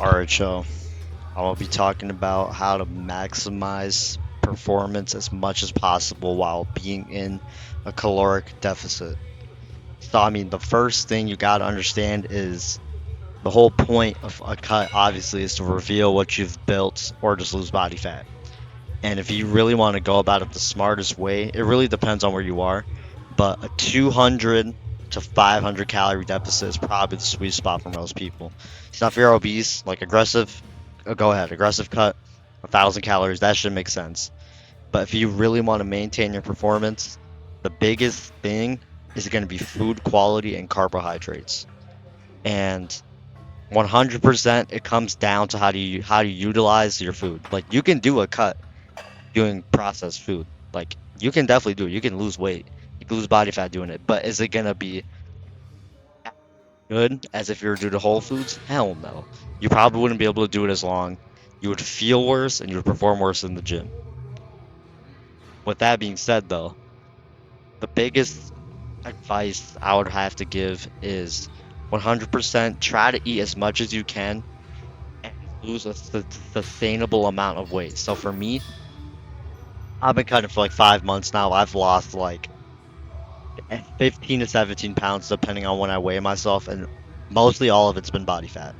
Alright, so I will be talking about how to maximize performance as much as possible while being in a caloric deficit. So, the first thing you got to understand is the whole point of a cut, obviously, is to reveal what you've built or just lose body fat. And if you really want to go about it the smartest way, it really depends on where you are. But a 200 to 500 calorie deficit is probably the sweet spot for most people. So if you're obese, like aggressive, go ahead, aggressive cut, 1,000 calories, that should make sense. But if you really want to maintain your performance, the biggest thing is going to be food quality and carbohydrates. And 100% it comes down to how do you utilize your food. Like you can do a cut doing processed food. Like you can definitely do it. You can lose weight. You can lose body fat doing it. But is it gonna be as good as if you were to do the Whole Foods? Hell no. You probably wouldn't be able to do it as long. You would feel worse and you would perform worse in the gym. With that being said, though, the biggest advice I would have to give is 100% try to eat as much as you can and lose a sustainable amount of weight. So for me, I've been cutting for like 5 months now. I've lost like 15 to 17 pounds depending on when I weigh myself, and mostly all of it's been body fat.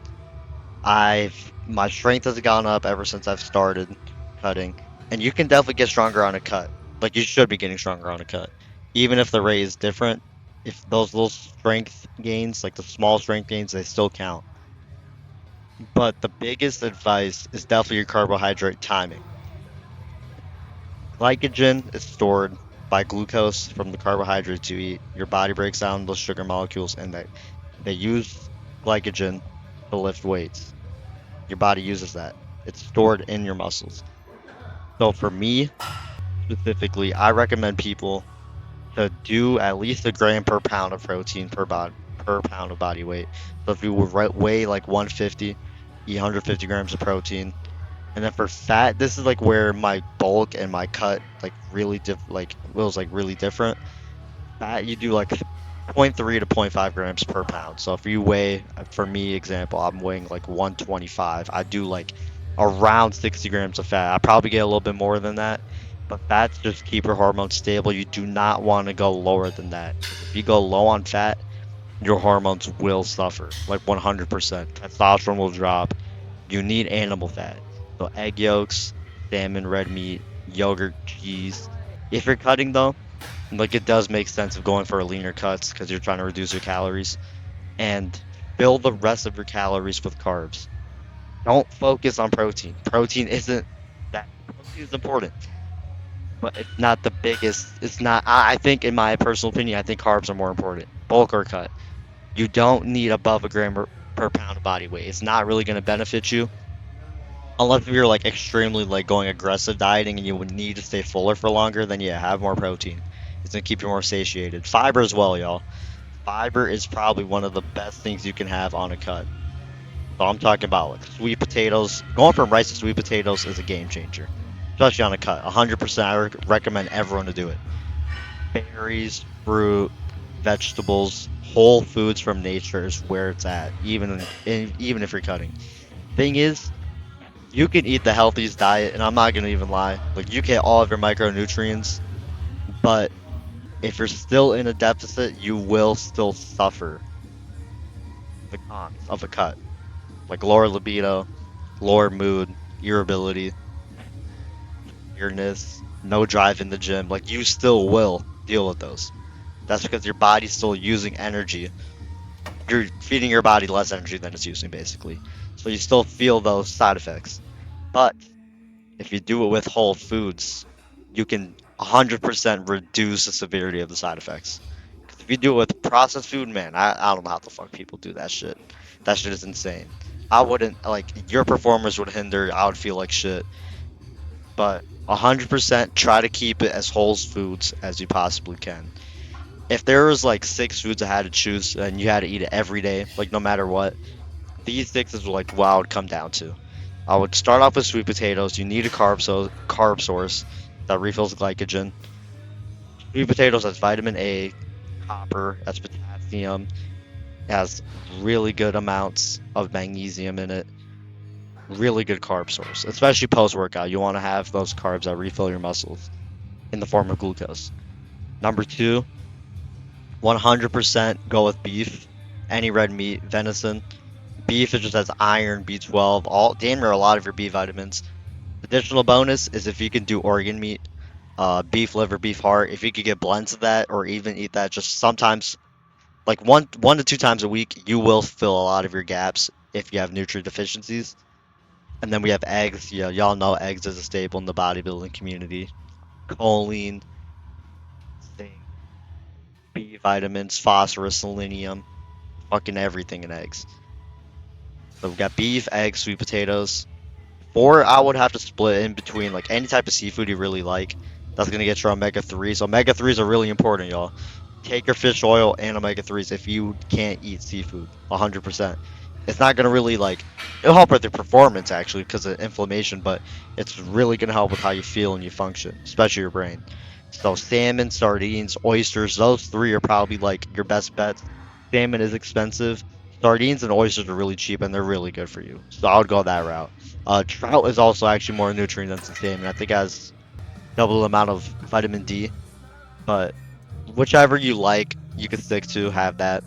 My strength has gone up ever since I've started cutting, and you can definitely get stronger on a cut. Like you should be getting stronger on a cut. Even if the rate is different, if those little strength gains, like the small strength gains, they still count. But the biggest advice is definitely your carbohydrate timing. Glycogen is stored by glucose from the carbohydrates you eat. Your body breaks down those sugar molecules and they use glycogen to lift weights. Your body uses that. It's stored in your muscles. So for me specifically, I recommend people to do at least a gram per pound of protein per pound of body weight. So if you would weigh like 150, eat 150 grams of protein. And then for fat, this is like where my bulk and my cut like really like was like really different. Fat you do like zero point 0.3 to zero point 0.5 grams per pound. So if you weigh, for me example, I'm weighing like 125. I do like around 60 grams of fat. I probably get a little bit more than that, but that's just keep your hormones stable. You do not want to go lower than that. If you go low on fat, your hormones will suffer like 100%. Testosterone will drop. You need animal fat. So egg yolks, salmon, red meat, yogurt, cheese. If you're cutting though, like it does make sense of going for a leaner cuts because you're trying to reduce your calories and fill the rest of your calories with carbs. Don't focus on protein. Protein is important, but it's not the biggest. It's not. I think, in my personal opinion, I think carbs are more important. Bulk or cut. You don't need above a gram per pound of body weight. It's not really going to benefit you unless you're like extremely like going aggressive dieting and you would need to stay fuller for longer. Then yeah, have more protein. It's gonna keep you more satiated. Fiber as well, y'all. Fiber is probably one of the best things you can have on a cut. So I'm talking about like sweet potatoes. Going from rice to sweet potatoes is a game changer, especially on a cut. 100%. I recommend everyone to do it. Berries, fruit, vegetables, whole foods from nature is where it's at. Even if you're cutting. Thing is, you can eat the healthiest diet, and I'm not gonna even lie. Like you get all of your micronutrients, but if you're still in a deficit, you will still suffer the cons of a cut, like lower libido, lower mood, irritability, tiredness, no drive in the gym. Like you still will deal with those. That's because your body's still using energy. You're feeding your body less energy than it's using, basically. So you still feel those side effects. But if you do it with whole foods, you can 100% reduce the severity of the side effects. Because if you do it with processed food, man, I don't know how the fuck people do that shit. That shit is insane. I wouldn't, like, your performance would hinder, I would feel like shit. But 100% try to keep it as whole foods as you possibly can. If there was like six foods I had to choose and you had to eat it every day, like no matter what, these six is like what I would come down to. I would start off with sweet potatoes. You need a carb source that refills glycogen. Sweet potatoes has vitamin A, copper, has potassium, it has really good amounts of magnesium in it. Really good carb source, especially post workout. You want to have those carbs that refill your muscles in the form of glucose. Number two, 100% go with beef. Any red meat, venison. Beef is just has iron, B12, all damn near a lot of your B vitamins. Additional bonus is if you can do organ meat, beef liver, beef heart. If you could get blends of that, or even eat that just sometimes, like one to two times a week, you will fill a lot of your gaps if you have nutrient deficiencies. And then we have eggs. Yeah, y'all know eggs is a staple in the bodybuilding community. Choline, zinc, B vitamins, phosphorus, selenium, fucking everything in eggs. So we've got beef, eggs, sweet potatoes. Or I would have to split in between like any type of seafood you really like. That's gonna get your omega 3s. Omega 3s are really important, y'all. Take your fish oil and omega 3s if you can't eat seafood. 100%. It's not gonna really like it'll help with your performance actually because of inflammation, but it's really gonna help with how you feel and you function, especially your brain. So salmon, sardines, oysters, those three are probably like your best bets. Salmon is expensive. Sardines and oysters are really cheap and they're really good for you. So I would go that route. Trout is also actually more nutrient dense than salmon. I think it has double the amount of vitamin D. But whichever you like, you can stick to. Have that.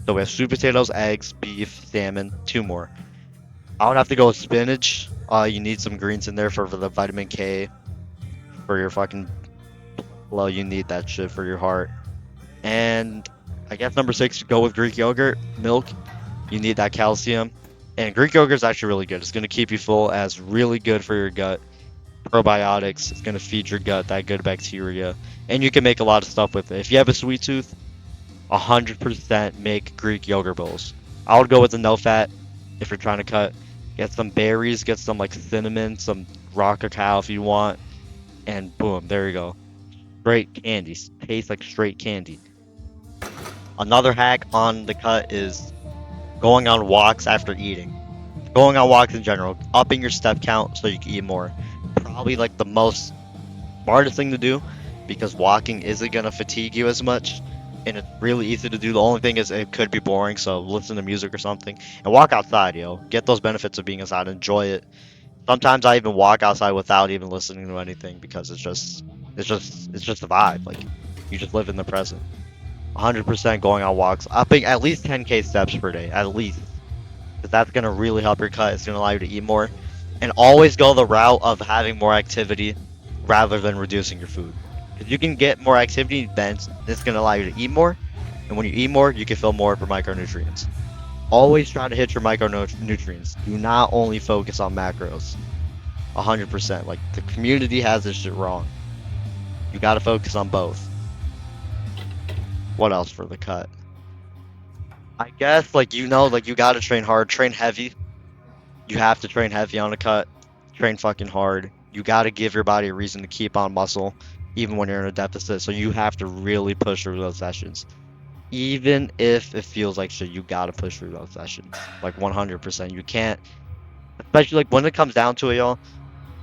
So we have sweet potatoes, eggs, beef, salmon, two more. I would have to go with spinach. You need some greens in there for the vitamin K for your fucking. Well, you need that shit for your heart. And I guess number six, go with Greek yogurt, milk. You need that calcium. And Greek yogurt is actually really good. It's going to keep you full, as really good for your gut. Probiotics. It's going to feed your gut that good bacteria. And you can make a lot of stuff with it. If you have a sweet tooth, 100% make Greek yogurt bowls. I would go with the no fat if you're trying to cut. Get some berries, get some like cinnamon, some raw cacao if you want. And boom, there you go. Straight candy. Tastes like straight candy. Another hack on the cut is going on walks after eating. Going on walks in general, upping your step count so you can eat more. Probably like the most smartest thing to do because walking isn't gonna fatigue you as much and it's really easy to do. The only thing is it could be boring, so listen to music or something and walk outside, yo. Get those benefits of being outside, enjoy it. Sometimes I even walk outside without even listening to anything because it's just a vibe. Like you just live in the present. 100% going on walks, upping at least 10k steps per day, at least. Because that's going to really help your cut. It's going to allow you to eat more. And always go the route of having more activity rather than reducing your food. If you can get more activity, then it's going to allow you to eat more. And when you eat more, you can feel more for micronutrients. Always try to hit your micronutrients. Do not only focus on macros. 100%. Like, the community has this shit wrong. You got to focus on both. What else for the cut? I guess like you gotta train hard, train heavy. You have to train heavy on a cut. Train fucking hard. You gotta give your body a reason to keep on muscle, even when you're in a deficit. So you have to really push through those sessions. Even if it feels like shit, you gotta push through those sessions. Like 100%. You can't, especially like when it comes down to it, y'all.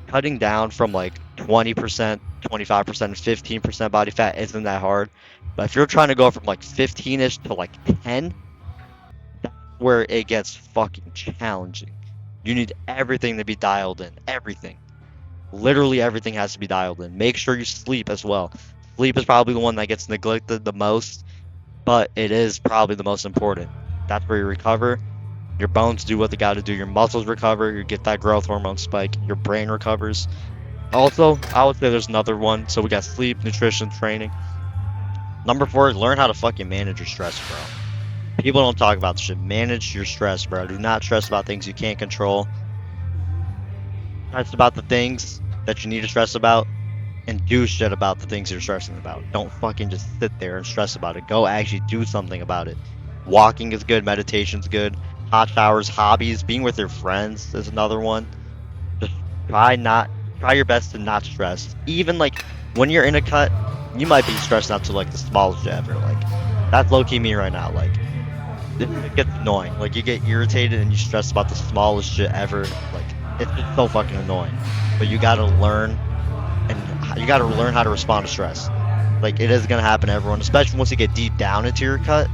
Cutting down from like 20%, 25%, 15% body fat isn't that hard. But if you're trying to go from like 15ish to like 10, that's where it gets fucking challenging. You need everything to be dialed in. Everything. Literally everything has to be dialed in. Make sure you sleep as well. Sleep is probably the one that gets neglected the most, but it is probably the most important. That's where you recover. Your bones do what they got to do. Your muscles recover. You get that growth hormone spike. Your brain recovers. Also, I would say there's another one. So we got sleep, nutrition, training. Number 4 is learn how to fucking manage your stress, bro. People don't talk about this shit. Manage your stress, bro. Do not stress about things you can't control. Stress about the things that you need to stress about, and do shit about the things you're stressing about. Don't fucking just sit there and stress about it. Go actually do something about it. Walking is good. Meditation's good. Hot showers, hobbies, being with your friends is another one. Just try your best to not stress. Even like when you're in a cut, you might be stressed out to like the smallest shit ever. Like that's low key me right now. Like it gets annoying. Like you get irritated and you stress about the smallest shit ever. Like it's just so fucking annoying. But you gotta learn how to respond to stress. Like it is gonna happen to everyone, especially once you get deep down into your cut.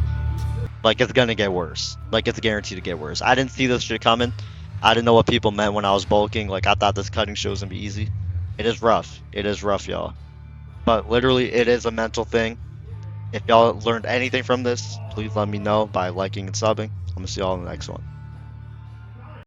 Like it's gonna get worse. Like it's guaranteed to get worse. I didn't see this shit coming. I didn't know what people meant when I was bulking. Like I thought this cutting show was gonna be easy. It is rough. It is rough, y'all. But literally, it is a mental thing. If y'all learned anything from this, please let me know by liking and subbing. I'm gonna see y'all in the next one.